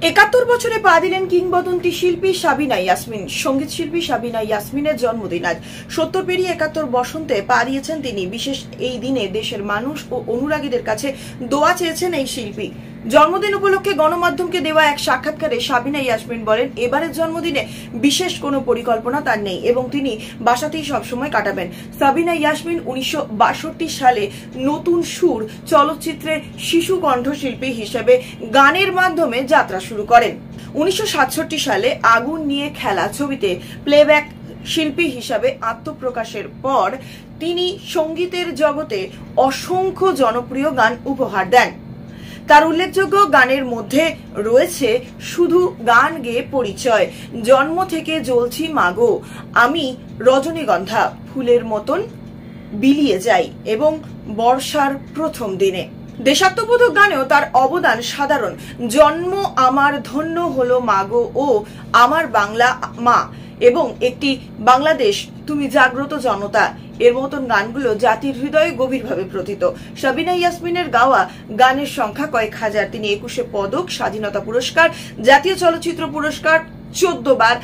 ৭১ বছরে পা দিলেন কিংবদন্তি শিল্পী সাবিনা ইয়াসমিন। সঙ্গীত শিল্পী সাবিনা ইয়াসমিনের জন্মদিন আজ। ৭০ পেরিয়ে ৭১ বসন্তে পা দিয়েছেন তিনি। বিশেষ এই দিনে দেশের মানুষ ও অনুরাগীদের কাছে দোয়া চেয়েছেন এই শিল্পী। জন্মদিন উপলক্ষে গণমাধ্যমকে দেওয়া এক সাক্ষাৎকারে সাবিনা ইয়াসমিন বলেন, এবারের জন্মদিনে বিশেষ কোনো পরিকল্পনা তার নেই এবং তিনি বাসাতেই সবসময় কাটাবেন। সাবিনা ইয়াসমিন ১৯৬২ সালে নতুন সুর চলচ্চিত্রে শিশু কণ্ঠশিল্পী হিসেবে গানের মাধ্যমে যাত্রা শুরু করেন। ১৯৬৭ সালে আগুন নিয়ে খেলা ছবিতে প্লেব্যাক শিল্পী হিসাবে আত্মপ্রকাশের পর তিনি সঙ্গীতের জগতে অসংখ্য জনপ্রিয় গান উপহার দেন। তার উল্লেখযোগ্য গানের মধ্যে রয়েছে শুধু গান গেয়ে পরিচয়, জন্ম থেকে জ্বলছি মাগো, আমি রজনীগন্ধা, ফুলের মতন বিলিয়ে যাই এবং বর্ষার প্রথম দিনে। দেশাত্মবোধক গানেও তার অবদান সাধারণ। জন্ম আমার ধন্য হলো মাগো ও আমার বাংলা মা এবং একটি বাংলাদেশ তুমি জাগ্রত জনতা, এর মতন গানগুলো জাতির হৃদয়ে গভীরভাবে প্রথিত। সাবিনা ইয়াসমিনের গাওয়া গানের সংখ্যা কয়েক হাজার। তিনি ২১ পদক, স্বাধীনতা পুরস্কার, জাতীয় চলচ্চিত্র পুরস্কার, ১৪ বার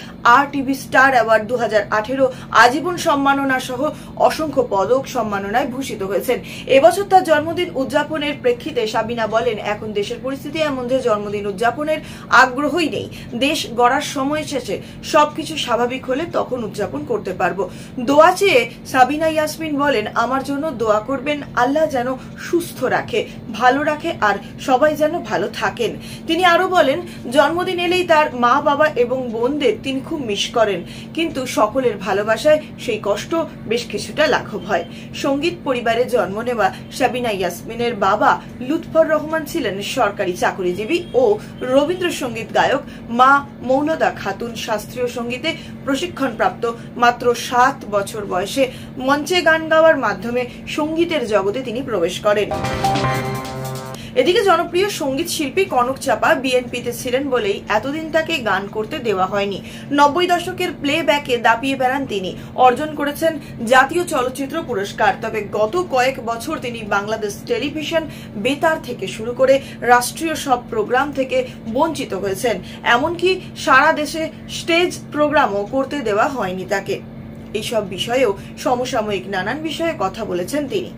RTV স্টার অ্যাওয়ার্ড, ২০১৮ আজীবন সম্মাননা সহ অসংখ্য পদক সম্মাননায় ভূষিত হয়েছেন। এবছর তার জন্মদিন উদযাপনের প্রেক্ষিতে সাবিনা বলেন, এখন দেশের পরিস্থিতি এমন যে জন্মদিন উদযাপনের আগ্রহই নেই। দেশ গড়ার সময় শেষে সবকিছু স্বাভাবিক হলে তখন উদযাপন করতে পারবো। দোয়া চেয়ে সাবিনা ইয়াসমিন বলেন, আমার জন্য দোয়া করবেন, আল্লাহ যেন সুস্থ রাখে, ভালো রাখে আর সবাই যেন ভালো থাকেন। তিনি আরো বলেন, জন্মদিন এলেই তার মা বাবা এবং বোনদের তিনি খুব মিস করেন, কিন্তু সকলের ভালোবাসায় সেই কষ্ট বেশ কিছুটা লাঘব হয়। সঙ্গীত পরিবারে জন্ম নেওয়া সাবিনা ইয়াসমিনের বাবা লুৎফর রহমান ছিলেন সরকারি চাকরিজীবী ও রবীন্দ্রসঙ্গীত গায়ক। মা মৌনদা খাতুন শাস্ত্রীয় সঙ্গীতে প্রশিক্ষণপ্রাপ্ত। মাত্র ৭ বছর বয়সে মঞ্চে গান গাওয়ার মাধ্যমে সঙ্গীতের জগতে তিনি প্রবেশ করেন। এদিকে জনপ্রিয় সঙ্গীত শিল্পী কনক চাপা বিএনপিতে ছিলেন বলেই এতদিন তাকে গান করতে দেওয়া হয়নি। ৯০ দশকের প্লেব্যাকে দাপিয়ে বেড়ান তিনি। অর্জন করেছেন জাতীয় চলচ্চিত্র পুরস্কার। তবে গত কয়েক বছর তিনি বাংলাদেশ টেলিভিশন, বেতার থেকে শুরু করে রাষ্ট্রীয় সব প্রোগ্রাম থেকে বঞ্চিত হয়েছেন। এমনকি সারা দেশে স্টেজ প্রোগ্রামও করতে দেওয়া হয়নি তাকে। এইসব বিষয়েও সমসাময়িক নানান বিষয়ে কথা বলেছেন তিনি।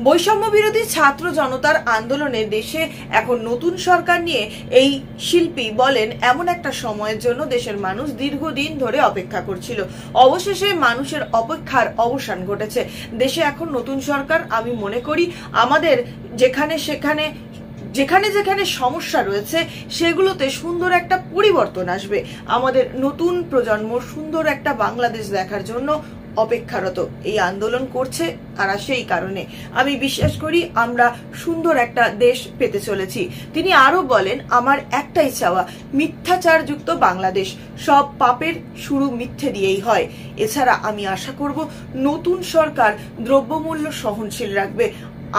বৈষম্য বিরোধী ছাত্র জনতার আন্দোলনে দেশে এখন নতুন সরকার নিয়ে এই শিল্পী বলেন, এমন একটা সময়ের জন্য দেশের মানুষ দীর্ঘদিন ধরে অপেক্ষা করছিল। অবশেষে মানুষের অপেক্ষার অবসান ঘটেছে। দেশে এখন নতুন সরকার। আমি মনে করি আমাদের যেখানে যেখানে সমস্যা রয়েছে সেগুলোতে সুন্দর একটা পরিবর্তন আসবে। আমাদের নতুন প্রজন্ম সুন্দর একটা বাংলাদেশ দেখার জন্য অপেক্ষারত, এই আন্দোলন করছে তারা সেই কারণে। আমি বিশ্বাস করি আমরা সুন্দর একটা দেশ পেতে চলেছি। তিনি আরো বলেন, আমার একটাই চাওয়া, মিথ্যাচারযুক্ত বাংলাদেশ। সব পাপের শুরু মিথ্যে দিয়েই হয়। এছাড়া আমি আশা করব নতুন সরকার দ্রব্যমূল্য সহনশীল রাখবে,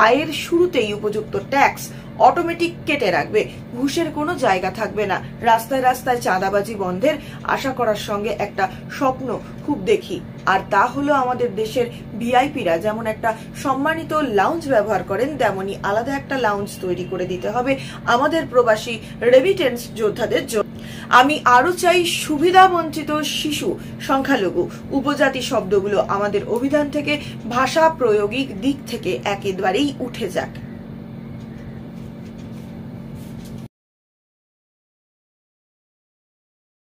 আয়ের শুরুতেই উপযুক্ত ট্যাক্স অটোমেটিক কেটে রাখবে, ঘুষের কোনো জায়গা থাকবে না, রাস্তায় রাস্তায় চাঁদাবাজি বন্ধের আশা করার সঙ্গে একটা স্বপ্ন খুব দেখি, আর তা হলো আমাদের দেশের ভিআইপিরা যেমন একটা সম্মানিত লাউঞ্জ ব্যবহার করেন, তেমনি আলাদা একটা লাউঞ্জ তৈরি করে দিতে হবে আমাদের প্রবাসী রেমিটেন্স যোদ্ধাদের জন্য। আমি আরো চাই সুবিধা বঞ্চিত শিশু, সংখ্যালঘু, উপজাতি শব্দগুলো আমাদের অভিধান থেকে ভাষা প্রয়োগিক দিক থেকে একেবারেই উঠে যাক।